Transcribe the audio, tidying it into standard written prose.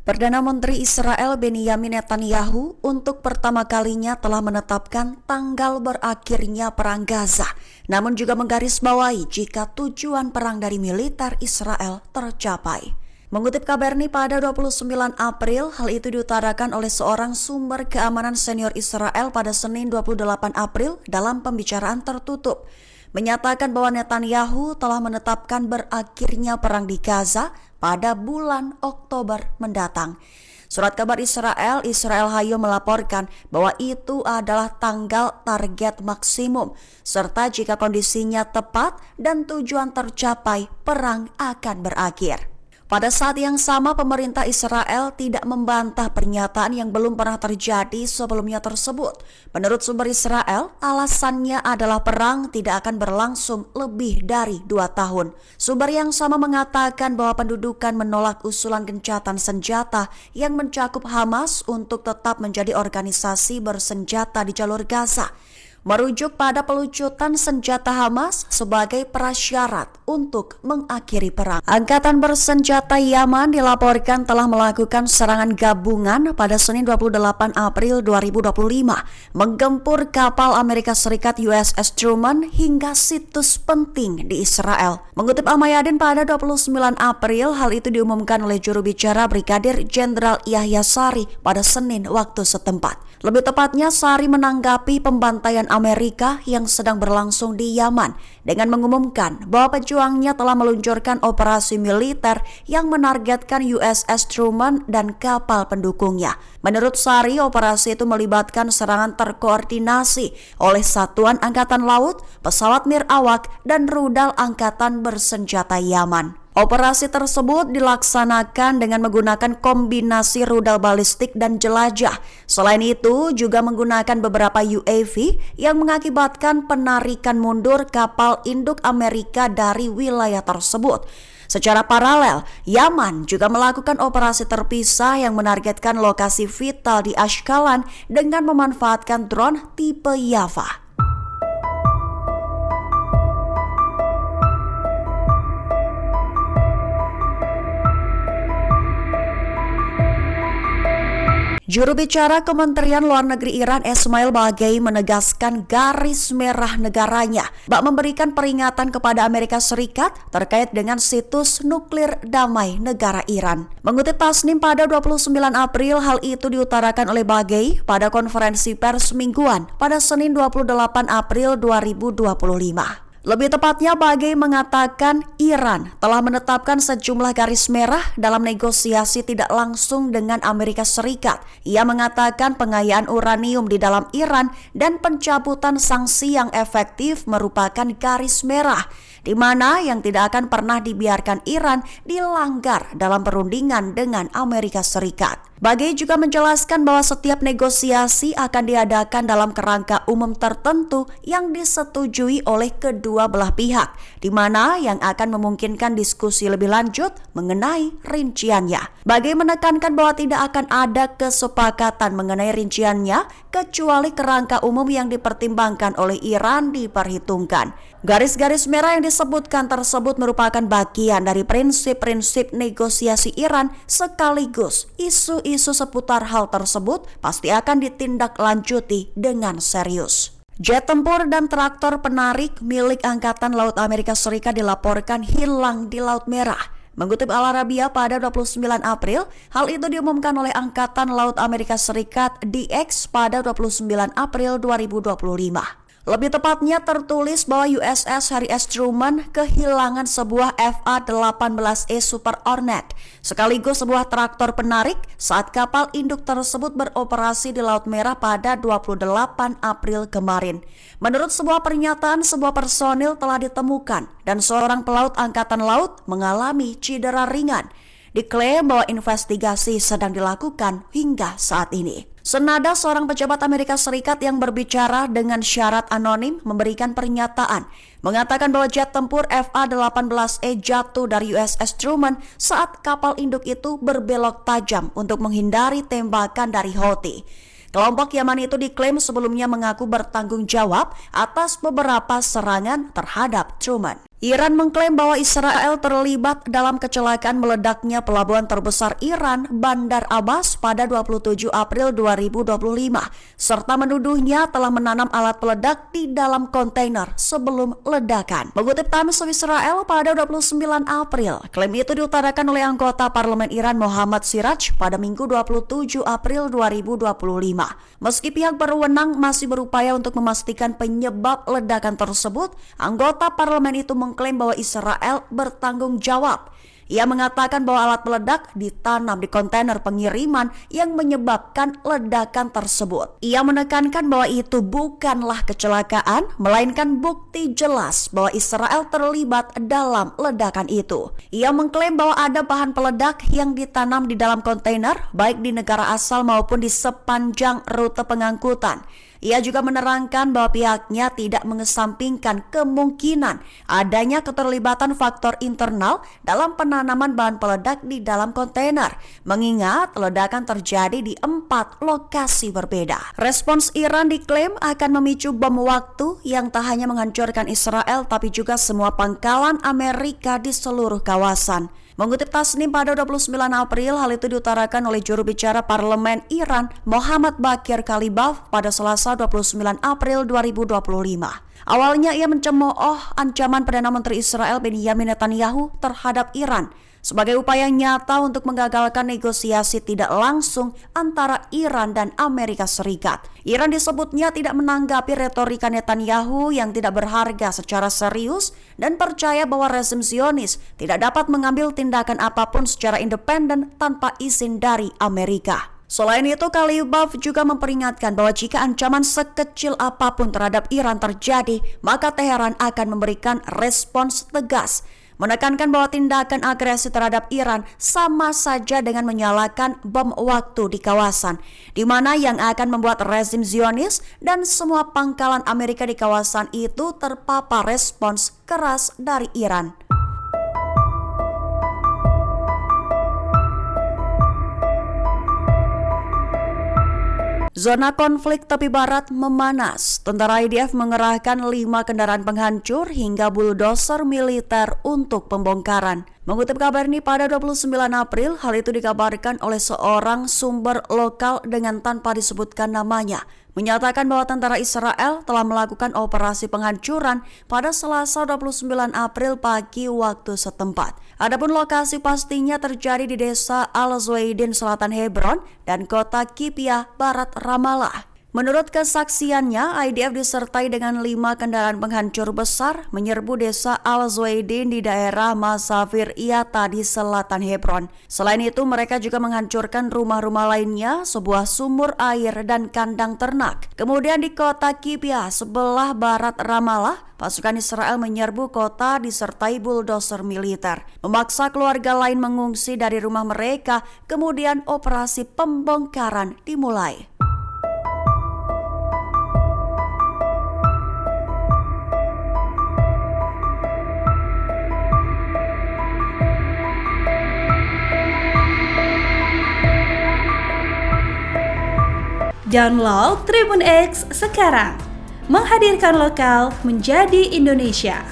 Perdana Menteri Israel Benyamin Netanyahu untuk pertama kalinya telah menetapkan tanggal berakhirnya Perang Gaza, namun juga menggarisbawahi jika tujuan perang dari militer Israel tercapai. Mengutip Kabarni pada 29 April, hal itu diutarakan oleh seorang sumber keamanan senior Israel pada Senin 28 April dalam pembicaraan tertutup. Menyatakan bahwa Netanyahu telah menetapkan berakhirnya perang di Gaza pada bulan Oktober mendatang. Surat kabar Israel Hayom melaporkan bahwa itu adalah tanggal target maksimum, serta jika kondisinya tepat dan tujuan tercapai, perang akan berakhir. Pada saat yang sama, pemerintah Israel tidak membantah pernyataan yang belum pernah terjadi sebelumnya tersebut. Menurut sumber Israel, alasannya adalah perang tidak akan berlangsung lebih dari 2 tahun. Sumber yang sama mengatakan bahwa pendudukan menolak usulan gencatan senjata yang mencakup Hamas untuk tetap menjadi organisasi bersenjata di jalur Gaza, merujuk pada pelucutan senjata Hamas sebagai prasyarat untuk mengakhiri perang. Angkatan bersenjata Yaman dilaporkan telah melakukan serangan gabungan pada Senin 28 April 2025, menggempur kapal Amerika Serikat USS Truman hingga situs penting di Israel. Mengutip Al-Mayadin pada 29 April, hal itu diumumkan oleh juru bicara Brigadir Jenderal Yahya Sari pada Senin waktu setempat. Lebih tepatnya, Sari menanggapi pembantaian Amerika yang sedang berlangsung di Yaman dengan mengumumkan bahwa pejuangnya telah meluncurkan operasi militer yang menargetkan USS Truman dan kapal pendukungnya. Menurut Sari, operasi itu melibatkan serangan terkoordinasi oleh Satuan Angkatan Laut, pesawat nirawak, dan rudal angkatan bersenjata Yaman. Operasi tersebut dilaksanakan dengan menggunakan kombinasi rudal balistik dan jelajah. Selain itu, juga menggunakan beberapa UAV yang mengakibatkan penarikan mundur kapal induk Amerika dari wilayah tersebut. Secara paralel, Yaman juga melakukan operasi terpisah yang menargetkan lokasi vital di Ashkelon dengan memanfaatkan drone tipe Yava. Juru bicara Kementerian Luar Negeri Iran Esmail Baghaei menegaskan garis merah negaranya bak memberikan peringatan kepada Amerika Serikat terkait dengan situs nuklir damai negara Iran. Mengutip Tasnim pada 29 April, hal itu diutarakan oleh Baghaei pada konferensi pers mingguan pada Senin 28 April 2025. Lebih tepatnya, Baghaei mengatakan Iran telah menetapkan sejumlah garis merah dalam negosiasi tidak langsung dengan Amerika Serikat. Ia mengatakan pengayaan uranium di dalam Iran dan pencabutan sanksi yang efektif merupakan garis merah, di mana yang tidak akan pernah dibiarkan Iran dilanggar dalam perundingan dengan Amerika Serikat. Baghaei juga menjelaskan bahwa setiap negosiasi akan diadakan dalam kerangka umum tertentu yang disetujui oleh kedua belah pihak, di mana yang akan memungkinkan diskusi lebih lanjut mengenai rinciannya. Baghaei menekankan bahwa tidak akan ada kesepakatan mengenai rinciannya kecuali kerangka umum yang dipertimbangkan oleh Iran diperhitungkan. Garis-garis merah yang disebutkan tersebut merupakan bagian dari prinsip-prinsip negosiasi Iran, sekaligus isu-isu seputar hal tersebut pasti akan ditindaklanjuti dengan serius. Jet tempur dan traktor penarik milik Angkatan Laut Amerika Serikat dilaporkan hilang di Laut Merah. Mengutip Al Arabiya pada 29 April, hal itu diumumkan oleh Angkatan Laut Amerika Serikat DX pada 29 April 2025. Lebih tepatnya tertulis bahwa USS Harry S. Truman kehilangan sebuah FA-18E Super Hornet, sekaligus sebuah traktor penarik saat kapal induk tersebut beroperasi di Laut Merah pada 28 April kemarin. Menurut sebuah pernyataan, sebuah personil telah ditemukan dan seorang pelaut Angkatan Laut mengalami cedera ringan. Diklaim bahwa investigasi sedang dilakukan hingga saat ini. Senada seorang pejabat Amerika Serikat yang berbicara dengan syarat anonim memberikan pernyataan, mengatakan bahwa jet tempur FA-18E jatuh dari USS Truman saat kapal induk itu berbelok tajam untuk menghindari tembakan dari Houthi. Kelompok Yaman itu diklaim sebelumnya mengaku bertanggung jawab atas beberapa serangan terhadap Truman. Iran mengklaim bahwa Israel terlibat dalam kecelakaan meledaknya pelabuhan terbesar Iran, Bandar Abbas, pada 27 April 2025, serta menuduhnya telah menanam alat peledak di dalam kontainer sebelum ledakan. Mengutip Times of Israel pada 29 April, klaim itu diutarakan oleh anggota parlemen Iran Mohammad Siraj pada Minggu 27 April 2025. Meski pihak berwenang masih berupaya untuk memastikan penyebab ledakan tersebut, anggota parlemen itu mengklaim bahwa Israel bertanggung jawab. Ia mengatakan bahwa alat peledak ditanam di kontainer pengiriman yang menyebabkan ledakan tersebut. Ia menekankan bahwa itu bukanlah kecelakaan, melainkan bukti jelas bahwa Israel terlibat dalam ledakan itu. Ia mengklaim bahwa ada bahan peledak yang ditanam di dalam kontainer, baik di negara asal maupun di sepanjang rute pengangkutan. Ia juga menerangkan bahwa pihaknya tidak mengesampingkan kemungkinan adanya keterlibatan faktor internal dalam penanaman bahan peledak di dalam kontainer, mengingat ledakan terjadi di 4 lokasi berbeda. Respons Iran diklaim akan memicu bom waktu yang tak hanya menghancurkan Israel tapi juga semua pangkalan Amerika di seluruh kawasan. Mengutip Tasnim pada 29 April, hal itu diutarakan oleh juru bicara parlemen Iran Mohammad Bakir Kalibaf pada Selasa 29 April 2025. Awalnya ia mencemooh ancaman Perdana Menteri Israel Benjamin Netanyahu terhadap Iran sebagai upaya nyata untuk menggagalkan negosiasi tidak langsung antara Iran dan Amerika Serikat. Iran disebutnya tidak menanggapi retorika Netanyahu yang tidak berharga secara serius dan percaya bahwa rezim Zionis tidak dapat mengambil tindakan apapun secara independen tanpa izin dari Amerika. Selain itu, Kalibaf juga memperingatkan bahwa jika ancaman sekecil apapun terhadap Iran terjadi, maka Teheran akan memberikan respons tegas. Menekankan bahwa tindakan agresi terhadap Iran sama saja dengan menyalakan bom waktu di kawasan, di mana yang akan membuat rezim Zionis dan semua pangkalan Amerika di kawasan itu terpapar respons keras dari Iran. Zona konflik tepi barat memanas. Tentara IDF mengerahkan 5 kendaraan penghancur hingga buldoser militer untuk pembongkaran. Mengutip kabar ini pada 29 April, hal itu dikabarkan oleh seorang sumber lokal dengan tanpa disebutkan namanya, menyatakan bahwa tentara Israel telah melakukan operasi penghancuran pada Selasa 29 April pagi waktu setempat. Adapun lokasi pastinya terjadi di desa Al-Zuaidin Selatan Hebron dan kota Kibyah Barat Ramallah. Menurut kesaksiannya, IDF disertai dengan 5 kendaraan penghancur besar menyerbu desa Al-Zuaidin di daerah Masafir Iyata di selatan Hebron. Selain itu, mereka juga menghancurkan rumah-rumah lainnya, sebuah sumur air dan kandang ternak. Kemudian di kota Kibyah sebelah barat Ramallah, pasukan Israel menyerbu kota disertai buldoser militer, memaksa keluarga lain mengungsi dari rumah mereka, kemudian operasi pembongkaran dimulai. Download Tribun X sekarang, menghadirkan lokal menjadi Indonesia.